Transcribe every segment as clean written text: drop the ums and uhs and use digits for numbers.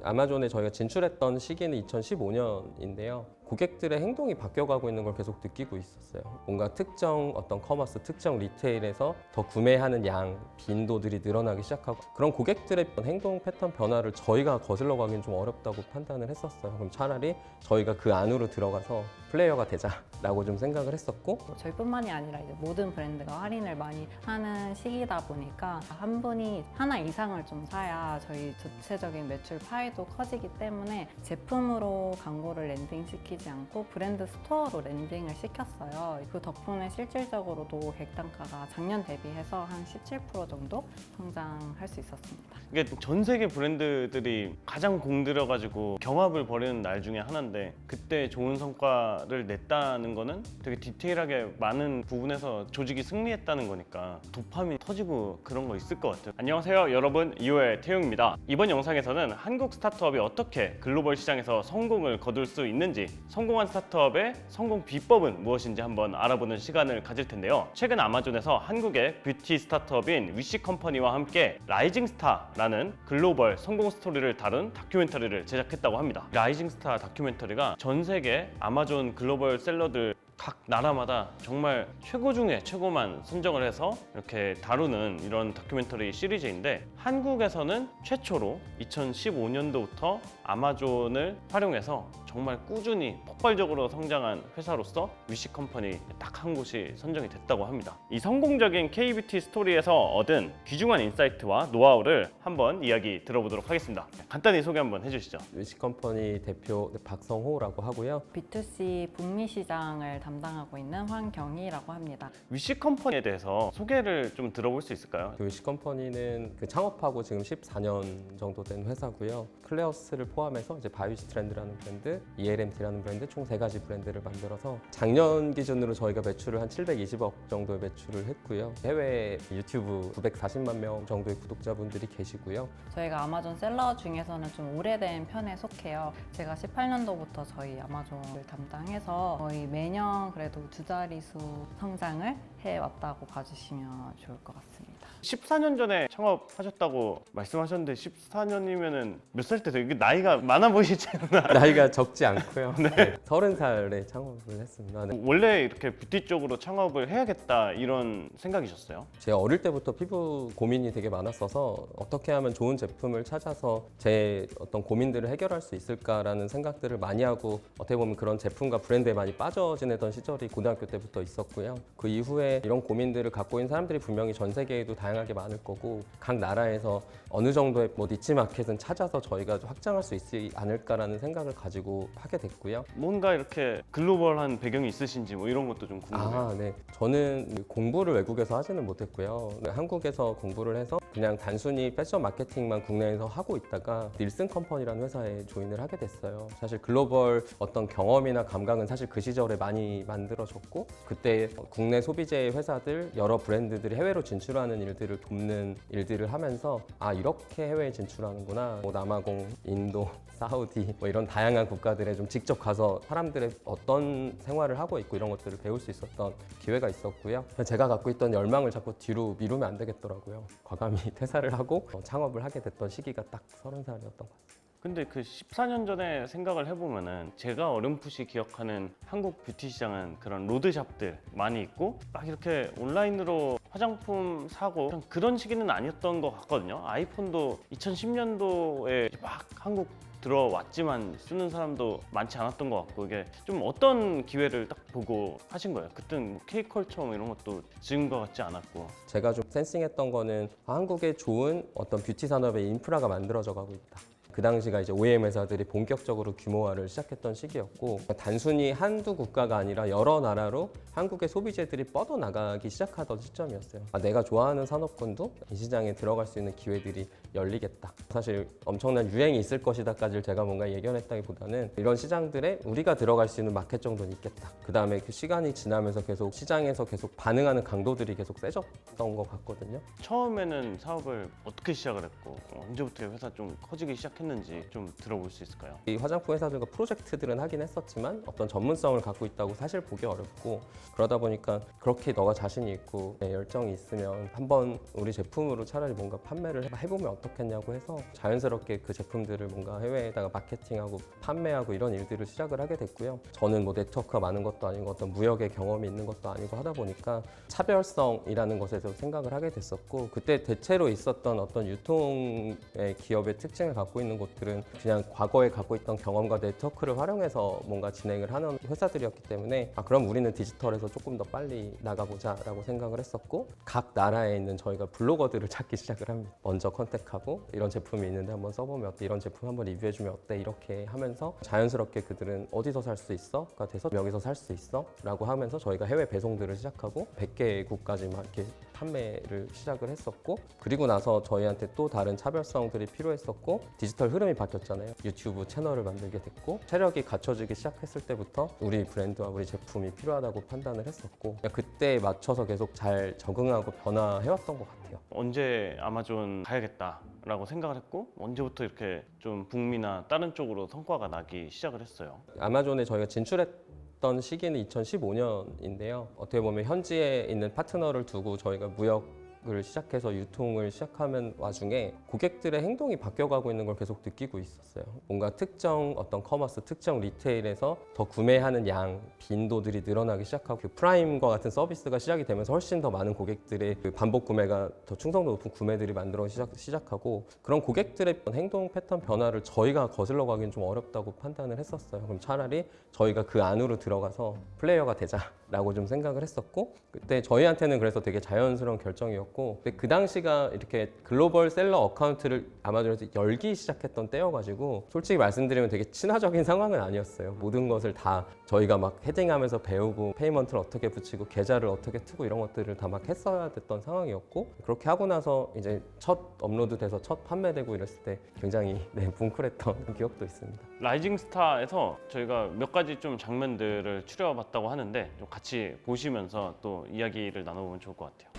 아마존에 저희가 진출했던 시기는 2015년인데요. 고객들의 행동이 바뀌어가고 있는 걸 계속 느끼고 있었어요. 뭔가 특정 어떤 커머스, 특정 리테일에서 더 구매하는 양, 빈도들이 늘어나기 시작하고 그런 고객들의 행동 패턴 변화를 저희가 거슬러 가기는 좀 어렵다고 판단을 했었어요. 그럼 차라리 저희가 그 안으로 들어가서 플레이어가 되자라고 좀 생각을 했었고 저희뿐만이 아니라 이제 모든 브랜드가 할인을 많이 하는 시기다 보니까 한 분이 하나 이상을 좀 사야 저희 전체적인 매출 파이도 커지기 때문에 제품으로 광고를 랜딩시키지 않고 브랜드 스토어로 랜딩을 시켰어요. 그 덕분에 실질적으로도 객단가가 작년 대비해서 한 17% 정도 성장할 수 있었습니다. 이게 전 세계 브랜드들이 가장 공들여가지고 경합을 벌이는 날 중에 하나인데 그때 좋은 성과를 냈다는 거는 되게 디테일하게 많은 부분에서 조직이 승리했다는 거니까 도파민 터지고 그런 거 있을 것 같아요. 안녕하세요 여러분, 2호의 태용입니다. 이번 영상에서는 한국 스타트업이 어떻게 글로벌 시장에서 성공을 거둘 수 있는지, 성공한 스타트업의 성공 비법은 무엇인지 한번 알아보는 시간을 가질 텐데요. 최근 아마존에서 한국의 뷰티 스타트업인 위시컴퍼니와 함께 라이징 스타라는 글로벌 성공 스토리를 다룬 다큐멘터리를 제작했다고 합니다. 라이징 스타 다큐멘터리가 전 세계 아마존 글로벌 셀러들 각 나라마다 정말 최고 중에 최고만 선정을 해서 이렇게 다루는 이런 다큐멘터리 시리즈인데, 한국에서는 최초로 2015년도부터 아마존을 활용해서 정말 꾸준히 폭발적으로 성장한 회사로서 위시컴퍼니 딱 한 곳이 선정이 됐다고 합니다. 이 성공적인 K-뷰티 스토리에서 얻은 귀중한 인사이트와 노하우를 한번 이야기 들어보도록 하겠습니다. 간단히 소개 한번 해주시죠. 위시컴퍼니 대표 박성호라고 하고요. B2C 북미 시장을 담당하고 있는 황경희라고 합니다. 위시컴퍼니에 대해서 소개를 좀 들어볼 수 있을까요? 위시컴퍼니는 창업하고 지금 14년 정도 된 회사고요. 클레어스를 포함해서 이제 바이오시트렌드라는 브랜드, ELMT라는 브랜드 총 3가지 브랜드를 만들어서 작년 기준으로 저희가 매출을 한 720억 정도의 매출을 했고요. 해외 유튜브 940만 명 정도의 구독자분들이 계시고요. 저희가 아마존 셀러 중에서는 좀 오래된 편에 속해요. 제가 18년도부터 저희 아마존을 담당해서 거의 매년 그래도 2자릿수 성장을 해왔다고 봐주시면 좋을 것 같습니다. 14년 전에 창업하셨다고 말씀하셨는데 14년이면은 몇 살 때 되게 나이가 많아 보이시지 않나요? 나이가 적지 않고요. 네. 30살에 창업을 했습니다. 네. 원래 이렇게 뷰티 쪽으로 창업을 해야겠다 이런 생각이셨어요? 제가 어릴 때부터 피부 고민이 되게 많았어서 어떻게 하면 좋은 제품을 찾아서 제 어떤 고민들을 해결할 수 있을까라는 생각들을 많이 하고 어떻게 보면 그런 제품과 브랜드에 많이 빠져 지내던 시절이 고등학교 때부터 있었고요. 그 이후에 이런 고민들을 갖고 있는 사람들이 분명히 전 세계에도 다양하게 많을 거고 각 나라에서 어느 정도의 니치 마켓은 찾아서 저희가 확장할 수 있지 않을까라는 생각을 가지고 하게 됐고요. 뭔가 이렇게 글로벌한 배경이 있으신지 뭐 이런 것도 좀 궁금해요. 네. 저는 공부를 외국에서 하지는 못했고요. 한국에서 공부를 해서 그냥 단순히 패션 마케팅만 국내에서 하고 있다가 닐슨 컴퍼니라는 회사에 조인을 하게 됐어요. 사실 글로벌 어떤 경험이나 감각은 사실 그 시절에 많이 만들어졌고 그때 국내 소비재 회사들 여러 브랜드들이 해외로 진출하는 일들을 돕는 일들을 하면서 이렇게 해외에 진출하는구나. 남아공, 인도, 사우디 이런 다양한 국가들에 좀 직접 가서 사람들의 어떤 생활을 하고 있고 이런 것들을 배울 수 있었던 기회가 있었고요. 제가 갖고 있던 열망을 자꾸 뒤로 미루면 안 되겠더라고요. 과감히 퇴사를 하고 창업을 하게 됐던 시기가 딱 30살이었던 것 같아요. 근데 그 14년 전에 생각을 해보면은 제가 어렴풋이 기억하는 한국 뷰티 시장은 그런 로드샵들 많이 있고 막 이렇게 온라인으로 화장품 사고 그런 시기는 아니었던 것 같거든요. 아이폰도 2010년도에 막 한국 들어왔지만 쓰는 사람도 많지 않았던 것 같고, 이게 좀 어떤 기회를 딱 보고 하신 거예요? 그때는 뭐 K컬처 뭐 이런 것도 지금 것 같지 않았고. 제가 좀 센싱했던 거는 한국에 좋은 어떤 뷰티 산업의 인프라가 만들어져 가고 있다. 그 당시가 이제 OEM 회사들이 본격적으로 규모화를 시작했던 시기였고 단순히 한두 국가가 아니라 여러 나라로 한국의 소비재들이 뻗어나가기 시작하던 시점이었어요. 내가 좋아하는 산업군도 이 시장에 들어갈 수 있는 기회들이 열리겠다. 사실 엄청난 유행이 있을 것이다까지를 제가 뭔가 예견했다기보다는 이런 시장들에 우리가 들어갈 수 있는 마켓 정도는 있겠다. 그 다음에 그 시간이 지나면서 계속 시장에서 계속 반응하는 강도들이 계속 세졌던 것 같거든요. 처음에는 사업을 어떻게 시작을 했고 언제부터 회사 좀 커지기 시작했나요? 시작했는지 좀 들어볼 수 있을까요? 이 화장품 회사들과 프로젝트들은 하긴 했었지만 어떤 전문성을 갖고 있다고 사실 보기 어렵고, 그러다 보니까 그렇게 너가 자신이 있고 열정이 있으면 한번 우리 제품으로 차라리 뭔가 판매를 해보면 어떻겠냐고 해서 자연스럽게 그 제품들을 뭔가 해외에다가 마케팅하고 판매하고 이런 일들을 시작을 하게 됐고요. 저는 뭐 네트워크가 많은 것도 아니고 어떤 무역의 경험이 있는 것도 아니고 하다 보니까 차별성이라는 것에서 생각을 하게 됐었고, 그때 대체로 있었던 어떤 유통의 기업의 특징을 갖고 있는 곳들은 그냥 과거에 갖고 있던 경험과 네트워크를 활용해서 뭔가 진행을 하는 회사들이었기 때문에 그럼 우리는 디지털에서 조금 더 빨리 나가보자 라고 생각을 했었고, 각 나라에 있는 저희가 블로거들을 찾기 시작을 합니다. 먼저 컨택하고 이런 제품이 있는데 한번 써보면 어때? 이런 제품 한번 리뷰해주면 어때? 이렇게 하면서 자연스럽게 그들은 어디서 살 수 있어? 가 돼서 여기서 살 수 있어? 라고 하면서 저희가 해외 배송들을 시작하고 100개국까지 막 이렇게 판매를 시작을 했었고, 그리고 나서 저희한테 또 다른 차별성들이 필요했었고 디지털 흐름이 바뀌었잖아요. 유튜브 채널을 만들게 됐고 체력이 갖춰지기 시작했을 때부터 우리 브랜드와 우리 제품이 필요하다고 판단을 했었고, 그때에 맞춰서 계속 잘 적응하고 변화해왔던 것 같아요. 언제 아마존 가야겠다라고 생각을 했고 언제부터 이렇게 좀 북미나 다른 쪽으로 성과가 나기 시작을 했어요? 아마존에 저희가 진출했던 시기는 2015년인데요. 어떻게 보면 현지에 있는 파트너를 두고 저희가 무역을 시작해서 유통을 시작하는 와중에 고객들의 행동이 바뀌어가고 있는 걸 계속 느끼고 있었어요. 뭔가 특정 어떤 커머스, 특정 리테일에서 더 구매하는 양, 빈도들이 늘어나기 시작하고 그 프라임과 같은 서비스가 시작이 되면서 훨씬 더 많은 고객들의 그 반복 구매가 더 충성도 높은 구매들이 만들어 시작하고, 그런 고객들의 행동 패턴 변화를 저희가 거슬러 가기는 좀 어렵다고 판단을 했었어요. 그럼 차라리 저희가 그 안으로 들어가서 플레이어가 되자라고 좀 생각을 했었고, 그때 저희한테는 그래서 되게 자연스러운 결정이었고, 근데 그 당시가 이렇게 글로벌 셀러 어카운트를 아마존에서 열기 시작했던 때여가지고 솔직히 말씀드리면 되게 친화적인 상황은 아니었어요. 모든 것을 다 저희가 막 헤딩하면서 배우고 페이먼트를 어떻게 붙이고 계좌를 어떻게 트고 이런 것들을 다 막 했어야 됐던 상황이었고, 그렇게 하고 나서 이제 첫 업로드돼서 첫 판매되고 이랬을 때 굉장히 뭉클했던 기억도 있습니다. 라이징 스타에서 저희가 몇 가지 좀 장면들을 추려봤다고 하는데 좀 같이 보시면서 또 이야기를 나눠보면 좋을 것 같아요.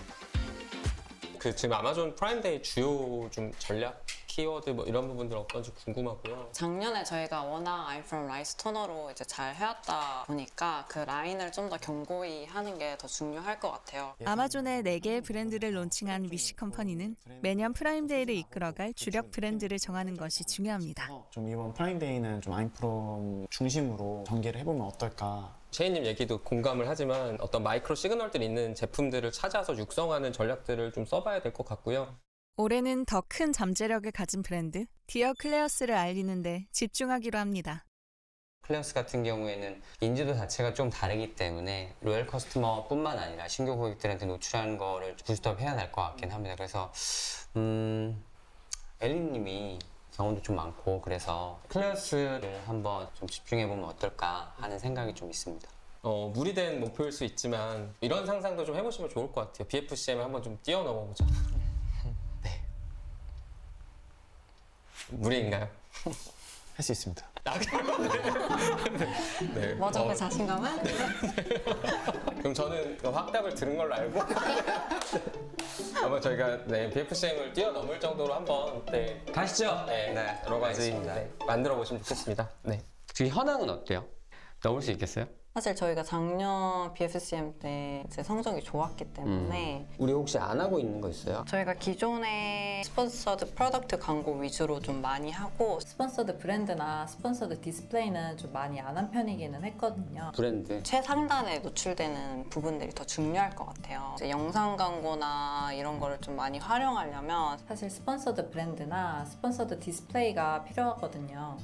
그 지금 아마존 프라임데이 주요 좀 전략, 키워드 뭐 이런 부분들 어떤지 궁금하고요. 작년에 저희가 워낙 I'm from 라이스 토너로 이제 잘 해왔다 보니까 그 라인을 좀 더 견고히 하는 게 더 중요할 것 같아요. 아마존의 4개의 브랜드를 론칭한 위시 컴퍼니는 매년 프라임데이를 이끌어갈 주력 브랜드를 정하는 것이 중요합니다. 좀 이번 프라임데이는 좀 아임프롬 중심으로 전개를 해보면 어떨까. 채희님 얘기도 공감을 하지만 어떤 마이크로 시그널들이 있는 제품들을 찾아서 육성하는 전략들을 좀 써봐야 될 것 같고요. 올해는 더 큰 잠재력을 가진 브랜드 디어 클레어스를 알리는 데 집중하기로 합니다. 클레어스 같은 경우에는 인지도 자체가 좀 다르기 때문에 로열 커스터머뿐만 아니라 신규 고객들한테 노출하는 거를 부스트업 해야 될 것 같긴 합니다. 그래서 엘리님이 경험도 좀 많고 그래서 클레어스를 한번 좀 집중해보면 어떨까 하는 생각이 좀 있습니다. 무리된 목표일 수 있지만 이런 상상도 좀 해보시면 좋을 것 같아요. BFCM을 한번 좀 뛰어넘어보자. 네. 무리인가요? 할 수 있습니다. 네. 뭐죠 그 자신감은? 그럼 저는 그 확답을 들은 걸로 알고 아마 저희가 BFCM을 뛰어넘을 정도로 한번 가시죠. 네, 여러 가지 만들어 보시면 좋겠습니다. 네. 지금 현황은 어때요? 넘을 수 있겠어요? 사실 저희가 작년 BFCM 때 이제 성적이 좋았기 때문에 우리 혹시 안 하고 있는 거 있어요? 저희가 기존에 스폰서드 프로덕트 광고 위주로 좀 많이 하고 스폰서드 브랜드나 스폰서드 디스플레이는 좀 많이 안 한 편이기는 했거든요. 브랜드 최상단에 노출되는 부분들이 더 중요할 것 같아요. 이제 영상 광고나 이런 거를 좀 많이 활용하려면 사실 스폰서드 브랜드나 스폰서드 디스플레이가 필요하거든요.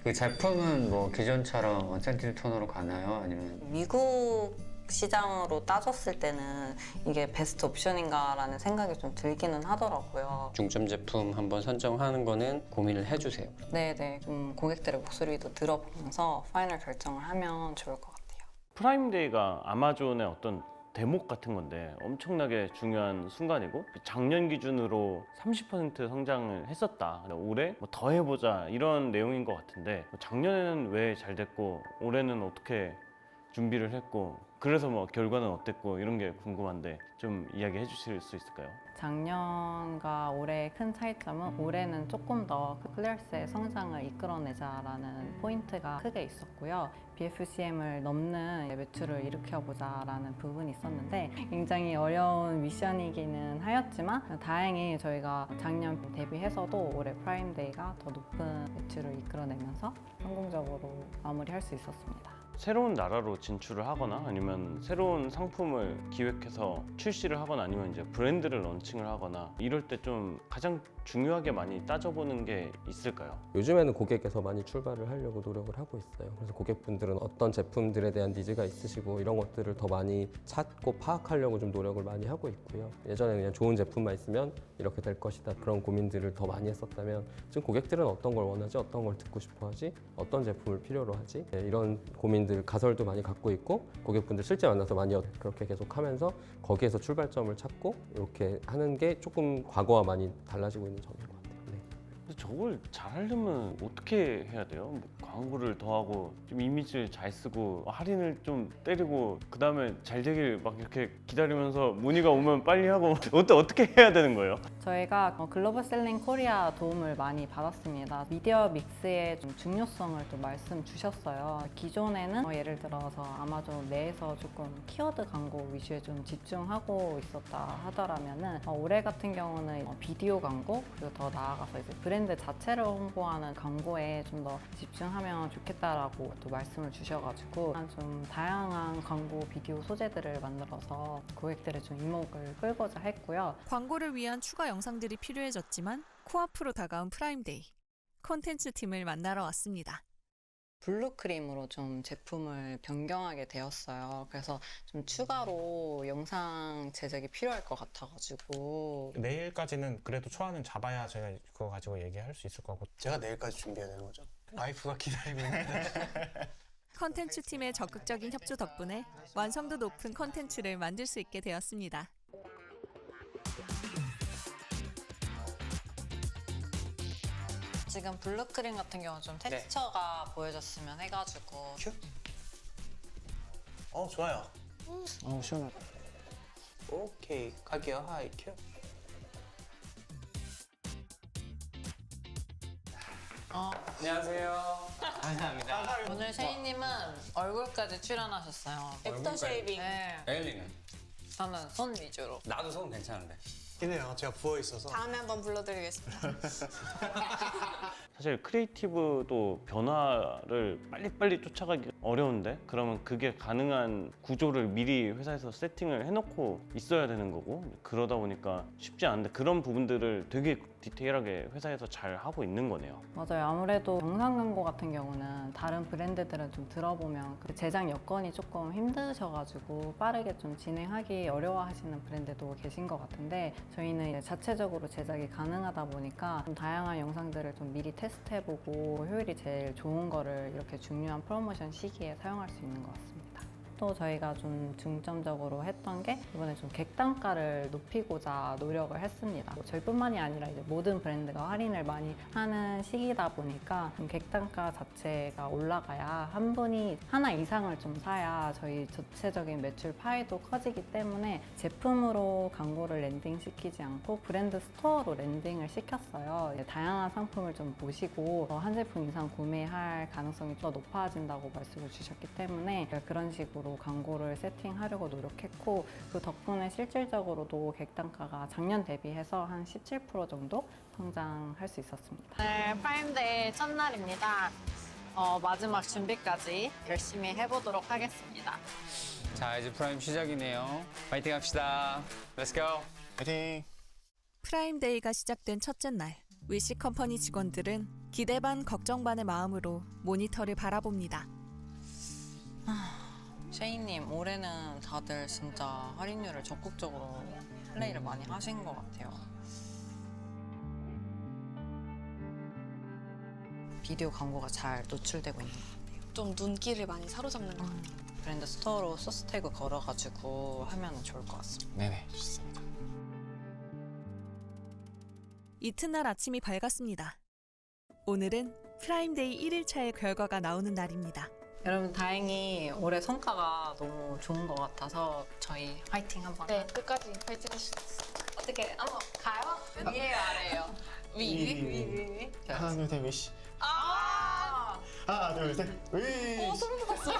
그 제품은 뭐 기존처럼 센티드 톤으로 가나요? 아니면 미국 시장으로 따졌을 때는 이게 베스트 옵션인가라는 생각이 좀 들기는 하더라고요. 중점 제품 한번 선정하는 거는 고민을 해주세요. 네네, 좀 고객들의 목소리도 들어보면서 파이널 결정을 하면 좋을 것 같아요. 프라임데이가 아마존의 어떤 대목 같은 건데 엄청나게 중요한 순간이고 작년 기준으로 30% 성장을 했었다. 올해 뭐 더 해보자 이런 내용인 것 같은데 작년에는 왜 잘 됐고 올해는 어떻게 준비를 했고 그래서 뭐 결과는 어땠고 이런 게 궁금한데 좀 이야기해 주실 수 있을까요? 작년과 올해 큰 차이점은 올해는 조금 더 클리어스의 성장을 이끌어내자라는 포인트가 크게 있었고요. BFCM을 넘는 매출을 일으켜보자라는 부분이 있었는데 굉장히 어려운 미션이기는 하였지만 다행히 저희가 작년 대비해서도 올해 프라임데이가 더 높은 매출을 이끌어내면서 성공적으로 마무리할 수 있었습니다. 새로운 나라로 진출을 하거나 아니면 새로운 상품을 기획해서 출시를 하거나 아니면 이제 브랜드를 런칭을 하거나 이럴 때 좀 가장 중요하게 많이 따져보는 게 있을까요? 요즘에는 고객에서 많이 출발을 하려고 노력을 하고 있어요. 그래서 고객분들은 어떤 제품들에 대한 니즈가 있으시고 이런 것들을 더 많이 찾고 파악하려고 좀 노력을 많이 하고 있고요. 예전에는 그냥 좋은 제품만 있으면 이렇게 될 것이다 그런 고민들을 더 많이 했었다면 지금 고객들은 어떤 걸 원하지, 어떤 걸 듣고 싶어 하지, 어떤 제품을 필요로 하지, 이런 고민들 가설도 많이 갖고 있고 고객분들 실제 만나서 많이 그렇게 계속 하면서 거기에서 출발점을 찾고 이렇게 하는 게 조금 과거와 많이 달라지고 있는 점인 것 같아요. 네. 근데 저걸 잘하려면 어떻게 해야 돼요? 뭐 광고를 더 하고 좀 이미지를 잘 쓰고 할인을 좀 때리고 그 다음에 잘 되길 막 이렇게 기다리면서 문의가 오면 빨리 하고 어떻게 해야 되는 거예요? 저희가 글로벌 셀링 코리아 도움을 많이 받았습니다. 미디어 믹스의 좀 중요성을 또 말씀 주셨어요. 기존에는 예를 들어서 아마존 내에서 조금 키워드 광고 위주에 좀 집중하고 있었다 하더라면은 올해 같은 경우는 비디오 광고 그리고 더 나아가서 이제 브랜드 자체를 홍보하는 광고에 좀 더 집중하면 좋겠다라고 또 말씀을 주셔가지고 좀 다양한 광고 비디오 소재들을 만들어서 고객들의 좀 이목을 끌고자 했고요. 광고를 위한 추가 영상들이 필요해졌지만 코앞으로 다가온 프라임데이. 콘텐츠 팀을 만나러 왔습니다. 블루크림으로 좀 제품을 변경하게 되었어요. 그래서 좀 추가로 영상 제작이 필요할 것 같아가지고 내일까지는 그래도 초안은 잡아야 제가 그거 가지고 얘기할 수 있을 거고. 제가 내일까지 준비해야 되는 거죠? 와이프가 기다리고 있는데. 콘텐츠 팀의 적극적인 협조 덕분에 완성도 높은 콘텐츠를 만들 수 있게 되었습니다. 지금 블루크림 같은 경우는 좀 텍스처가 보여졌으면 해가지고 큐? 좋아요. 시원하다. 오케이, 갈게요. 하이, 큐. 안녕하세요. 감사합니다. 오늘 셰이님은 얼굴까지 출연하셨어요. 애프터 쉐이빙. 네. 에일리는? 저는 손 위주로. 나도 손 괜찮은데. 이네요. 제가 부어 있어서. 다음에 한번 불러드리겠습니다. 사실 크리에이티브도 변화를 빨리빨리 쫓아가기 어려운데 그러면 그게 가능한 구조를 미리 회사에서 세팅을 해놓고 있어야 되는 거고 그러다 보니까 쉽지 않은데 그런 부분들을 되게 디테일하게 회사에서 잘 하고 있는 거네요. 맞아요. 아무래도 영상 광고 같은 경우는 다른 브랜드들은 좀 들어보면 그 제작 여건이 조금 힘드셔가지고 빠르게 좀 진행하기 어려워하시는 브랜드도 계신 것 같은데 저희는 이제 자체적으로 제작이 가능하다 보니까 좀 다양한 영상들을 좀 미리 테스트해보고 효율이 제일 좋은 거를 이렇게 중요한 프로모션 시기에 사용할 수 있는 것 같습니다. 또 저희가 좀 중점적으로 했던 게 이번에 좀 객단가를 높이고자 노력을 했습니다. 저희뿐만이 아니라 이제 모든 브랜드가 할인을 많이 하는 시기다 보니까 좀 객단가 자체가 올라가야 한 분이 하나 이상을 좀 사야 저희 전체적인 매출 파이도 커지기 때문에 제품으로 광고를 랜딩시키지 않고 브랜드 스토어로 랜딩을 시켰어요. 다양한 상품을 좀 보시고 한 제품 이상 구매할 가능성이 더 높아진다고 말씀을 주셨기 때문에 그런 식으로 광고를 세팅하려고 노력했고 그 덕분에 실질적으로도 객단가가 작년 대비해서 한 17% 정도 성장할 수 있었습니다. 오늘 프라임데이 첫날입니다. 마지막 준비까지 열심히 해보도록 하겠습니다. 자, 이제 프라임 시작이네요. 파이팅 합시다. Let's go. 화이팅! 프라임데이가 시작된 첫째 날, 위시 컴퍼니 직원들은 기대 반 걱정 반의 마음으로 모니터를 바라봅니다. 셰이님, 올해는 다들 진짜 할인율을 적극적으로 플레이를 많이 하신 것 같아요. 비디오 광고가 잘 노출되고 있는 것 같아요. 좀 눈길을 많이 사로잡는 것 같아요. 브랜드 스토어로 소스 태그 걸어가지고 하면 좋을 것 같습니다. 네네, 좋습니다. 이튿날 아침이 밝았습니다. 오늘은 프라임데이 1일차의 결과가 나오는 날입니다. 여러분 다행히 올해 성과가 너무 좋은 것 같아서 저희 화이팅 한번. 네, 끝까지 파이팅 하시죠. 어떻게 한번 가요? 위에요, 아래예요? 위. 하나 둘 셋 위시. 아! 하나 둘 셋 위시. 소름 돋았어.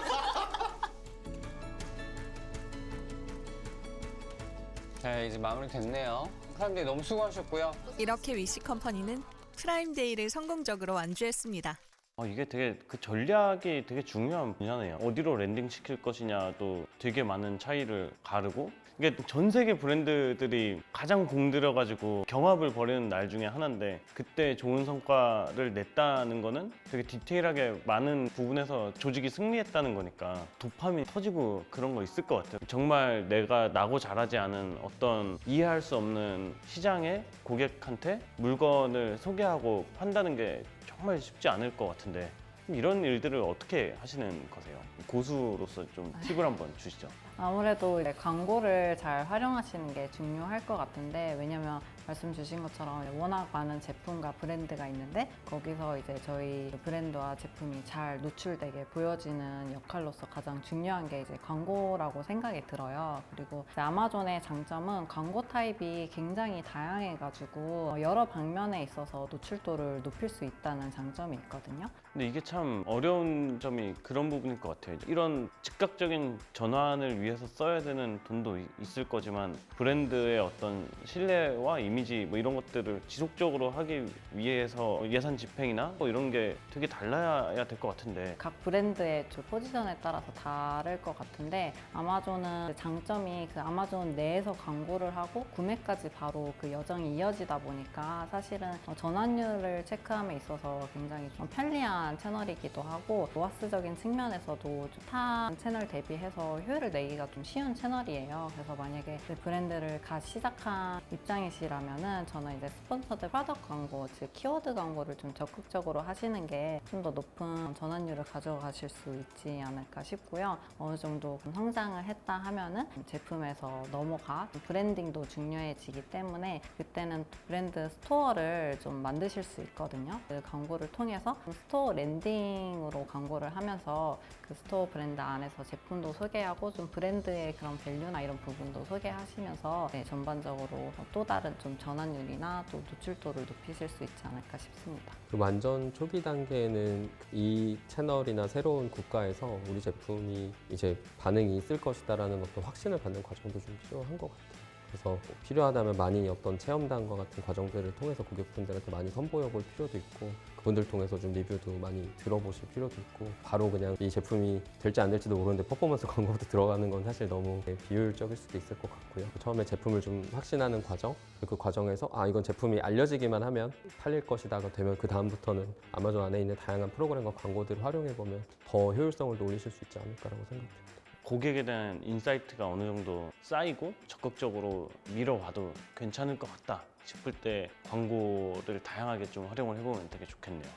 자, 이제 마무리 됐네요. 사람들이 너무 수고하셨고요. 이렇게 위시 컴퍼니는 프라임데이를 성공적으로 완주했습니다. 이게 되게 그 전략이 되게 중요한 분야네요. 어디로 랜딩 시킬 것이냐도 되게 많은 차이를 가르고 이게 전 세계 브랜드들이 가장 공들여가지고 경합을 벌이는 날 중에 하나인데 그때 좋은 성과를 냈다는 거는 되게 디테일하게 많은 부분에서 조직이 승리했다는 거니까 도파민이 터지고 그런 거 있을 것 같아요. 정말 내가 나고 자라지 않은 어떤 이해할 수 없는 시장의 고객한테 물건을 소개하고 판다는 게 정말 쉽지 않을 것 같은데 이런 일들을 어떻게 하시는 거세요? 고수로서 좀 팁을 한번 주시죠. 아무래도 이제 광고를 잘 활용하시는 게 중요할 것 같은데, 왜냐면 말씀 주신 것처럼 워낙 많은 제품과 브랜드가 있는데 거기서 이제 저희 브랜드와 제품이 잘 노출되게 보여지는 역할로서 가장 중요한 게 이제 광고라고 생각이 들어요. 그리고 이제 아마존의 장점은 광고 타입이 굉장히 다양해가지고 여러 방면에 있어서 노출도를 높일 수 있다는 장점이 있거든요. 근데 이게 참 어려운 점이 그런 부분일 것 같아요. 이런 즉각적인 전환을 위해서 써야 되는 돈도 있을 거지만 브랜드의 어떤 신뢰와 이미지 뭐 이런 것들을 지속적으로 하기 위해서 예산 집행이나 뭐 이런 게 되게 달라야 될 것 같은데 각 브랜드의 주 포지션에 따라서 다를 것 같은데, 아마존은 장점이 그 아마존 내에서 광고를 하고 구매까지 바로 그 여정이 이어지다 보니까 사실은 전환율을 체크함에 있어서 굉장히 좀 편리한 채널이기도 하고 로아스적인 측면에서도 좀 타 채널 대비해서 효율을 내기가 좀 쉬운 채널이에요. 그래서 만약에 그 브랜드를 갓 시작한 입장이시라면은 저는 이제 스폰서드 프로덕트 광고, 즉 키워드 광고를 좀 적극적으로 하시는 게 좀 더 높은 전환율을 가져가실 수 있지 않을까 싶고요. 어느 정도 성장을 했다 하면은 제품에서 넘어가 브랜딩도 중요해지기 때문에 그때는 브랜드 스토어를 좀 만드실 수 있거든요. 그 광고를 통해서 스토어 랜딩으로 광고를 하면서 그 스토어 브랜드 안에서 제품도 소개하고 좀 브랜드의 그런 밸류나 이런 부분도 소개하시면서 전반적으로 또 다른 좀 전환율이나 또 노출도를 높이실 수 있지 않을까 싶습니다. 그 완전 초기 단계에는 이 채널이나 새로운 국가에서 우리 제품이 이제 반응이 있을 것이다라는 어떤 확신을 받는 과정도 좀 필요한 것 같아요. 그래서 필요하다면 많이 어떤 체험단과 같은 과정들을 통해서 고객분들한테 많이 선보여 볼 필요도 있고, 그분들 통해서 좀 리뷰도 많이 들어보실 필요도 있고, 바로 그냥 이 제품이 될지 안 될지도 모르는데 퍼포먼스 광고도 들어가는 건 사실 너무 비효율적일 수도 있을 것 같고요. 처음에 제품을 좀 확신하는 과정, 그 과정에서 이건 제품이 알려지기만 하면 팔릴 것이다가 되면 그 다음부터는 아마존 안에 있는 다양한 프로그램과 광고들을 활용해 보면 더 효율성을 올리실 수 있지 않을까라고 생각합니다. 고객에 대한 인사이트가 어느 정도 쌓이고 적극적으로 밀어봐도 괜찮을 것 같다 싶을 때 광고를 다양하게 좀 활용을 해보면 되게 좋겠네요.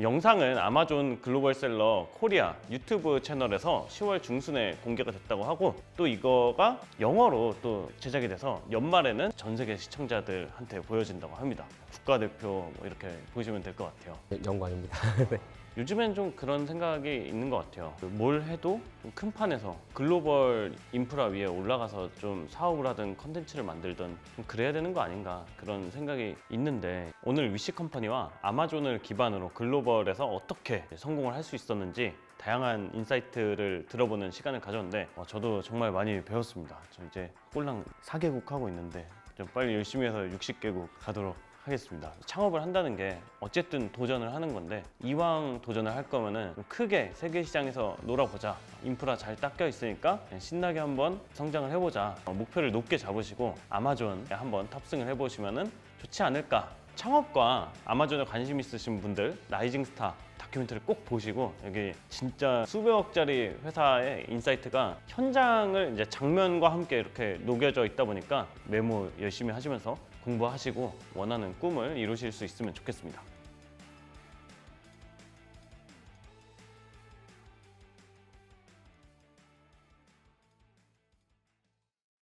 영상은 아마존 글로벌셀러 코리아 유튜브 채널에서 10월 중순에 공개가 됐다고 하고, 또 이거가 영어로 또 제작이 돼서 연말에는 전 세계 시청자들한테 보여진다고 합니다. 국가대표 뭐 이렇게 보시면 될 것 같아요. 네, 영광입니다. 네. 요즘엔 좀 그런 생각이 있는 것 같아요. 뭘 해도 좀 큰 판에서 글로벌 인프라 위에 올라가서 좀 사업을 하든 컨텐츠를 만들든 좀 그래야 되는 거 아닌가, 그런 생각이 있는데 오늘 위시 컴퍼니와 아마존을 기반으로 글로벌에서 어떻게 성공을 할 수 있었는지 다양한 인사이트를 들어보는 시간을 가졌는데 저도 정말 많이 배웠습니다. 저 이제 꼴랑 4개국 하고 있는데 좀 빨리 열심히 해서 60개국 가도록 하겠습니다. 창업을 한다는 게 어쨌든 도전을 하는 건데, 이왕 도전을 할 거면은 좀 크게 세계 시장에서 놀아보자. 인프라 잘 닦여 있으니까 신나게 한번 성장을 해보자. 목표를 높게 잡으시고 아마존에 한번 탑승을 해보시면은 좋지 않을까. 창업과 아마존에 관심 있으신 분들 라이징 스타 다큐멘터리 꼭 보시고, 여기 진짜 수백억짜리 회사의 인사이트가 현장을 이제 장면과 함께 이렇게 녹여져 있다 보니까 메모 열심히 하시면서 공부하시고 원하는 꿈을 이루실 수 있으면 좋겠습니다.